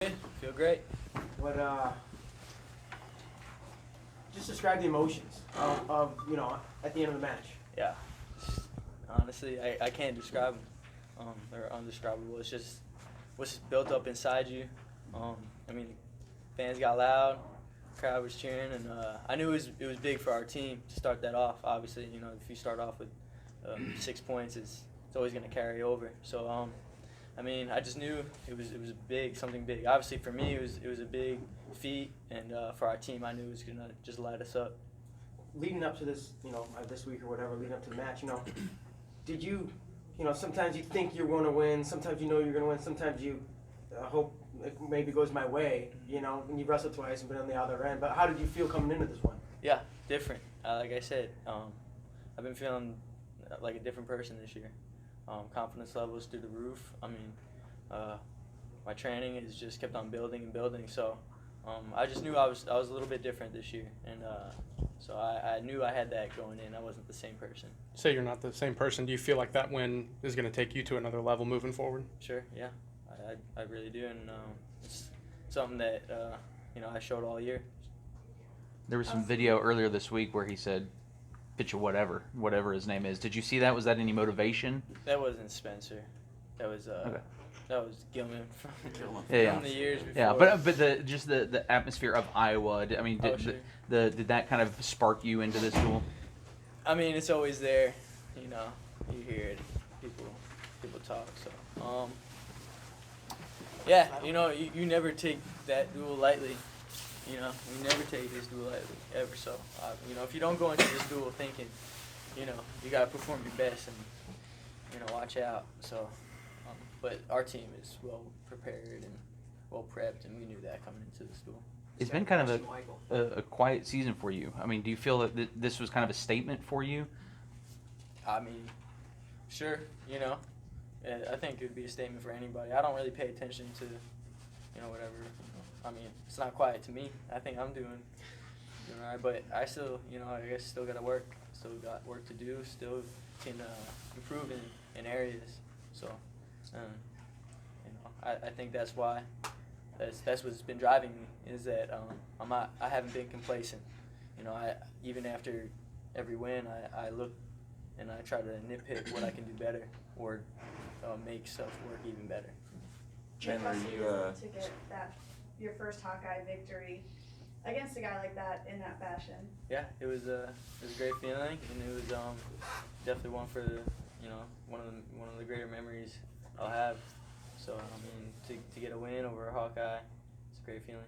Good. Feel great. But just describe the emotions of at the end of the match. Yeah. Honestly, I can't describe them. They're undescribable. It's just what's built up inside you. I mean, fans got loud, crowd was cheering, and I knew it was big for our team to start that off. Obviously, if you start off with 6 points, it's always going to carry over. So, I just knew it was big, something big. Obviously, for me, it was a big feat, and for our team, I knew it was going to just light us up. Leading up to this, this week or whatever, leading up to the match, did you, sometimes you think you're going to win, sometimes you know you're going to win, sometimes you hope it maybe goes my way, and you wrestled twice and been on the other end. But how did you feel coming into this one? Yeah, different. Like I said, I've been feeling like a different person this year. Confidence levels through the roof. My training has just kept on building and building. So I just knew I was a little bit different this year, and so I knew I had that going in. I wasn't the same person. Say you're not the same person. Do you feel like that win is going to take you to another level moving forward? Sure, yeah, I really do, and it's something that I showed all year. There was some video earlier this week where he said, "Pitch of whatever his name is." Did you see that? Was that any motivation? That wasn't Spencer. That was Okay. That was Gilman from Yeah. the years before. Yeah, but the atmosphere of Iowa. Sure. Did that kind of spark you into this duel? It's always there. You hear it. People talk. So, yeah, you never take that duel lightly. You never take this duel lightly ever. So, if you don't go into this duel thinking, you gotta perform your best and watch out. So, but our team is well prepared and well prepped, and we knew that coming into this duel. It's been kind of a quiet season for you. Do you feel that this was kind of a statement for you? Sure. I think it would be a statement for anybody. I don't really pay attention to, whatever. It's not quiet to me. I think I'm doing all right, but I still, I guess still got to work. Still got work to do. Still can improve in areas. So, I think that's why. That's what's been driving me, is that I haven't been complacent. Even after every win, I look and I try to nitpick what I can do better or make stuff work even better. Chandler, you to get your first Hawkeye victory against a guy like that in that fashion. Yeah, it was a great feeling, and it was definitely one for one of the greater memories I'll have. So to get a win over a Hawkeye, it's a great feeling.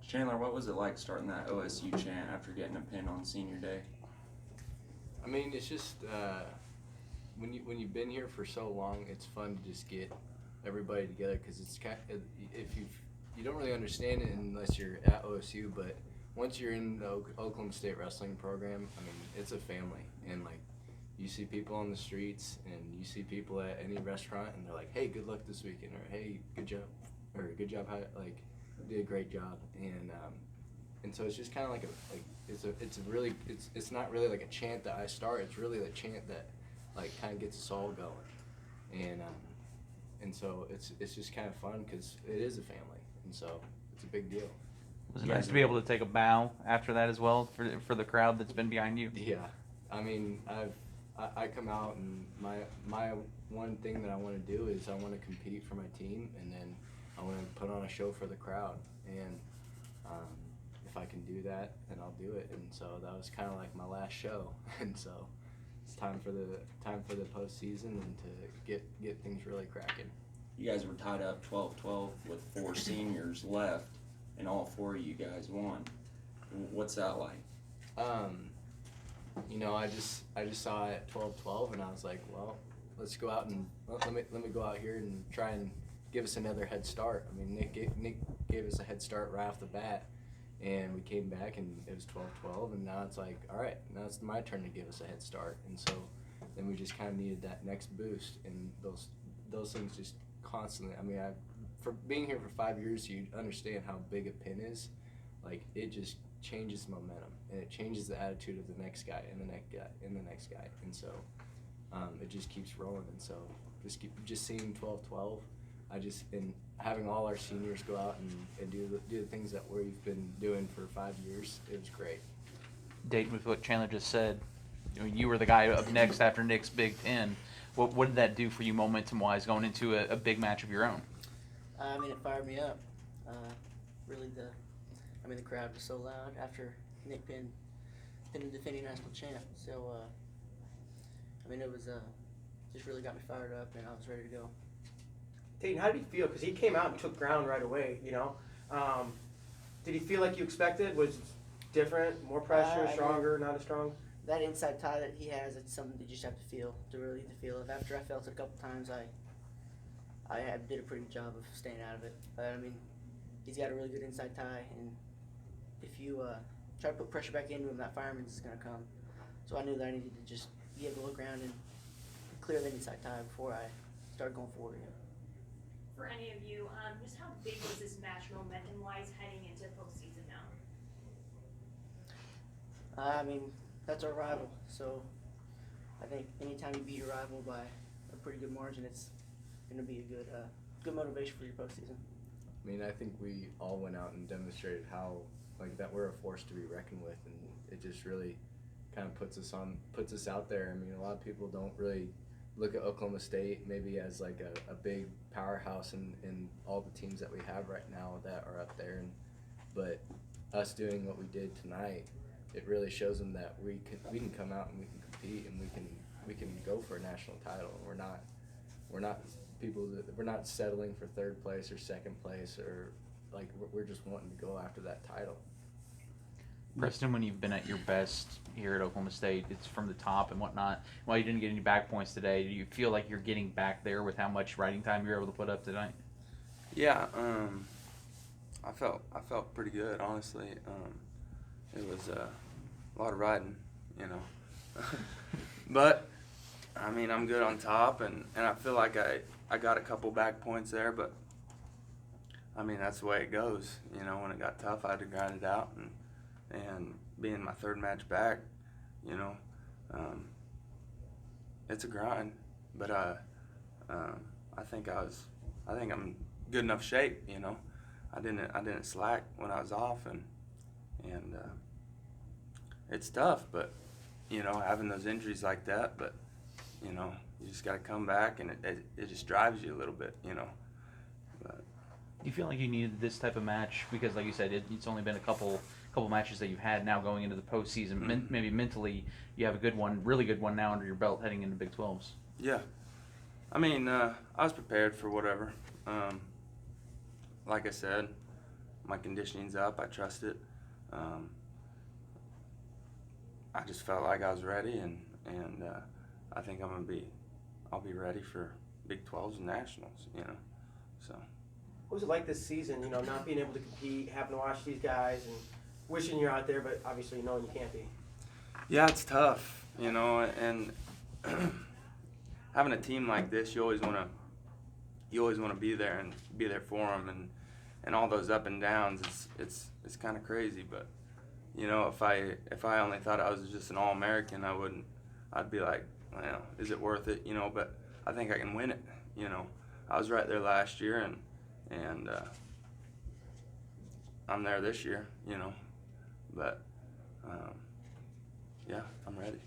Chandler, what was it like starting that OSU chant after getting a pin on senior day? It's just when you've been here for so long, it's fun to just get everybody together, because it's if you don't really understand it unless you're at OSU, but once you're in the Oklahoma State wrestling program, it's a family, and you see people on the streets and you see people at any restaurant and they're like, "Hey, good luck this weekend," or "Hey, good job," or "Good job, you did a great job," and so it's just kind of it's not really like a chant that I start. It's really a chant that kind of gets us all going, and so it's just kind of fun because it is a family, and so it's a big deal. Was it nice to be able to take a bow after that as well for the crowd that's been behind you? Yeah, I come out, and my one thing that I want to do is I want to compete for my team, and then I want to put on a show for the crowd, and if I can do that, then I'll do it. And so that was kind of like my last show, and so it's time for the postseason and to get things really cracking. You guys were tied up 12-12 with 4 seniors left, and all 4 of you guys won. What's that like? I just saw it at 12-12, and I was like, well, let's go out and let me go out here and try and give us another head start. Nick gave us a head start right off the bat, and we came back and it was 12-12, and now it's like, all right, now it's my turn to give us a head start. And so then we just kind of needed that next boost, and those things just constantly. For being here for 5 years, you understand how big a pin is. It just changes momentum, and it changes the attitude of the next guy and the next guy and the next guy, and so it just keeps rolling. And so just seeing 12-12 and having all our seniors go out and do the things that we've been doing for 5 years, it was great. Daton, with what Chandler just said, you were the guy up next after Nick's Big Ten. What did that do for you momentum-wise going into a big match of your own? I mean, it fired me up. Really, the crowd was so loud after Nick being the defending national champ. So, it was just really got me fired up, and I was ready to go. Daton, how did he feel? Because he came out and took ground right away, you know. Did he feel like you expected? Was it different, more pressure, stronger, not as strong? That inside tie that he has, it's something you just have to feel, to really get the feel of. After I felt it a couple times, I did a pretty good job of staying out of it. But, he's got a really good inside tie, and if you try to put pressure back into him, that fireman's is going to come. So I knew that I needed to just be able to look around and clear the inside tie before I started going forward again. For any of you, just how big was this match momentum-wise heading into postseason now? That's our rival, so I think anytime you beat your rival by a pretty good margin, it's going to be a good motivation for your postseason. I think we all went out and demonstrated how, that we're a force to be reckoned with, and it just really kind of puts us out there. A lot of people don't really look at Oklahoma State maybe as a big powerhouse in all the teams that we have right now that are up there, but us doing what we did tonight, it really shows them that we can come out and we can compete and we can go for a national title. We're not settling for third place or second place, or we're just wanting to go after that title. Preston, when you've been at your best here at Oklahoma State, it's from the top and whatnot. While you didn't get any back points today, do you feel like you're getting back there with how much riding time you're able to put up tonight? Yeah, I felt pretty good, honestly. It was a lot of riding, but I'm good on top, and I feel like I got a couple back points there, but that's the way it goes. When it got tough, I had to grind it out, and being my third match back, it's a grind, but I think I'm good enough shape. I didn't slack when I was off, and it's tough, but having those injuries like that, but you just got to come back, and it just drives you a little bit, But Do you feel like you needed this type of match because, like you said, it's only been a couple matches that you've had now going into the postseason? Mm-hmm. Maybe mentally, you have a good one, really good one now under your belt heading into Big 12s. Yeah, I was prepared for whatever. Like I said, my conditioning's up. I trust it. I just felt like I was ready, and I think I'll be ready for Big 12s and nationals. So. What was it like this season, not being able to compete, having to watch these guys, and wishing you're out there, but obviously knowing you can't be? Yeah, it's tough, and having a team like this, you always want to be there and be there for them, and all those up and downs. It's kind of crazy, but if I only thought I was just an All-American, I'd be like, well, is it worth it? But I think I can win it. I was right there last year, and I'm there this year, but yeah, I'm ready.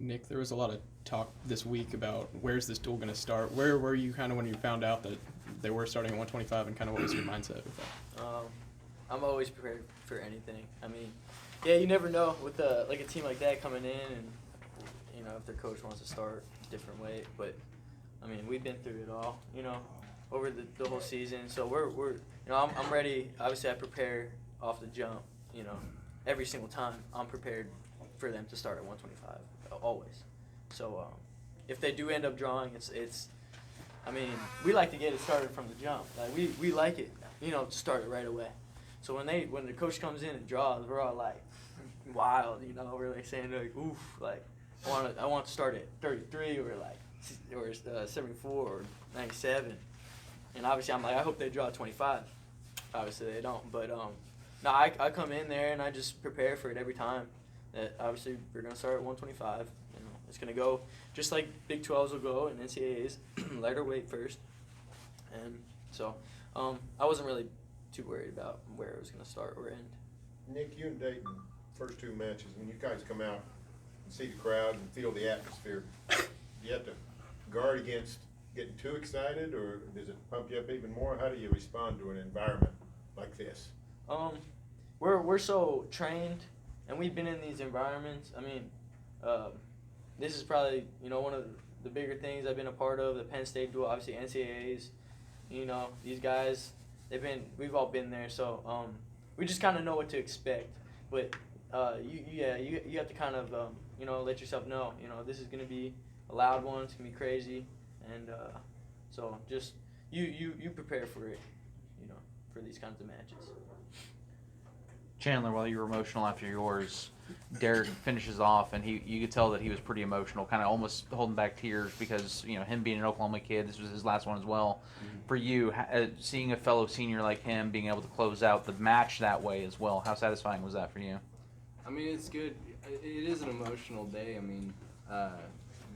Nick, there was a lot of talk this week about where's this duel going to start. Where were you kind of when you found out that they were starting at 125, and kind of what was your mindset with that? I'm always prepared for anything. Yeah, you never know with a team like that coming in, and if their coach wants to start a different way. But we've been through it all, over the whole season. So we're I'm ready. Obviously, I prepare off the jump. Every single time I'm prepared for them to start at 125 always. So if they do end up drawing, it's we like to get it started from the jump. We like it, to start it right away. So when the coach comes in and draws, we're all like wild, we're like saying oof, I want to start at 33 or 74 or 97. And obviously I'm like, I hope they draw 25. Obviously they don't, but no, I come in there and I just prepare for it every time. That obviously we're gonna start at 125. It's gonna go just like Big 12s will go and NCAAs, lighter weight first, and So I wasn't really too worried about where it was going to start or end. Nick, you and Daton, first 2 matches, when you guys come out and see the crowd and feel the atmosphere, do you have to guard against getting too excited, or does it pump you up even more? How do you respond to an environment like this? We're so trained, and we've been in these environments. I mean, this is probably, you know, one of the bigger things I've been a part of. The Penn State duel, obviously NCAAs. You know, these guys, we've all been there. So we just kind of know what to expect. But you have to kind of you know, let yourself know, you know, this is gonna be a loud one. It's gonna be crazy, and so just you prepare for it, you know, for these kinds of matches. Chandler, while you were emotional after yours, Derek finishes off, and you could tell that he was pretty emotional, kind of almost holding back tears because, you know, him being an Oklahoma kid, this was his last one as well. Mm-hmm. For you, seeing a fellow senior like him being able to close out the match that way as well, how satisfying was that for you? I mean, it's good. It is an emotional day. I mean,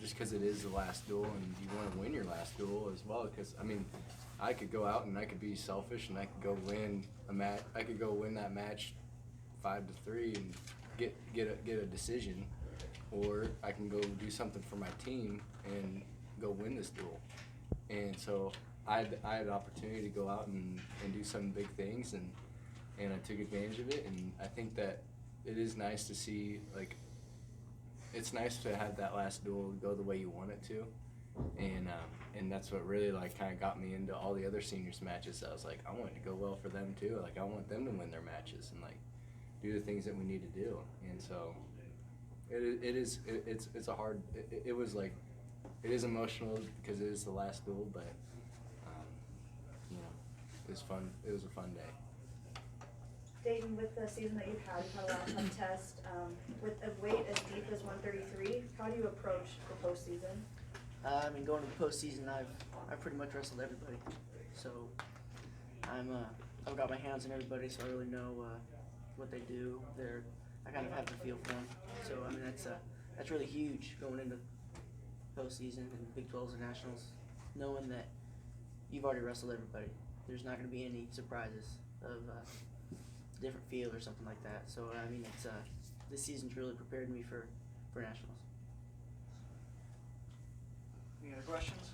just because it is the last duel, and you want to win your last duel as well. Because I mean, I could go out and I could be selfish, and I could go win a match. I could go win that match 5-3 and get a decision, or I can go do something for my team and go win this duel. And so I had the opportunity to go out and do some big things, and I took advantage of it. And I think that it is nice to see, like, it's nice to have that last duel go the way you want it to. And that's what really, like, kind of got me into all the other seniors matches. I was like, I want it to go well for them too. Like, I want them to win their matches and, like, do the things that we need to do. And so it's a hard, it was like, it is emotional because it is the last duel, but you know, it was fun. It was a fun day. Daton, with the season that you've had a lot of tests, with a weight as deep as 133, how do you approach the postseason? I mean, going to the postseason, I've pretty much wrestled everybody, so I've got my hands on everybody, so I really know what they do. I kind of have the feel for them. So I mean, that's really huge going into postseason and Big 12s and nationals, knowing that you've already wrestled everybody. There's not going to be any surprises of different feel or something like that. So I mean, this season's really prepared me for nationals. Any other questions?